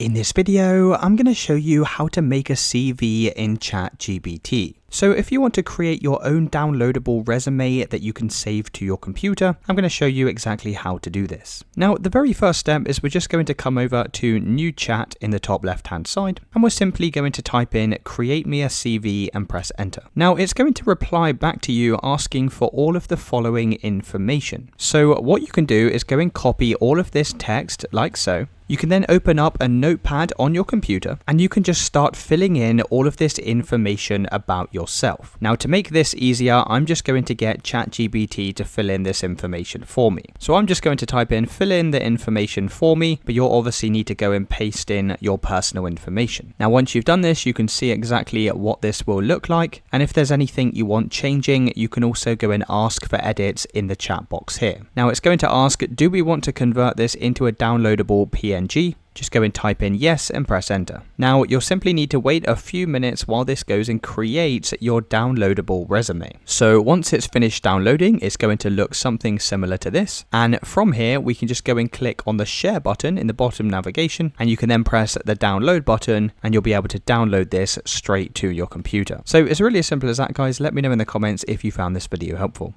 In this video, I'm going to show you how to make a CV in ChatGPT. So if you want to create your own downloadable resume that you can save to your computer, I'm going to show you exactly how to do this. Now, the very first step is we're just going to come over to New Chat in the top left-hand side, and we're simply going to type in create me a CV and press enter. Now, it's going to reply back to you asking for all of the following information. So what you can do is go and copy all of this text like so. You can then open up a notepad on your computer and you can just start filling in all of this information about yourself. Now, to make this easier, I'm just going to get ChatGPT to fill in this information for me. So I'm just going to type in fill in the information for me, but you'll obviously need to go and paste in your personal information. Now, once you've done this, you can see exactly what this will look like. And if there's anything you want changing, you can also go and ask for edits in the chat box here. Now, it's going to ask, do we want to convert this into a downloadable PNG? Just go and type in yes and press enter. Now, you'll simply need to wait a few minutes while this goes and creates your downloadable resume. So once it's finished downloading, it's going to look something similar to this. And from here, we can just go and click on the share button in the bottom navigation, and you can then press the download button and you'll be able to download this straight to your computer. So it's really as simple as that, guys. Let me know in the comments if you found this video helpful.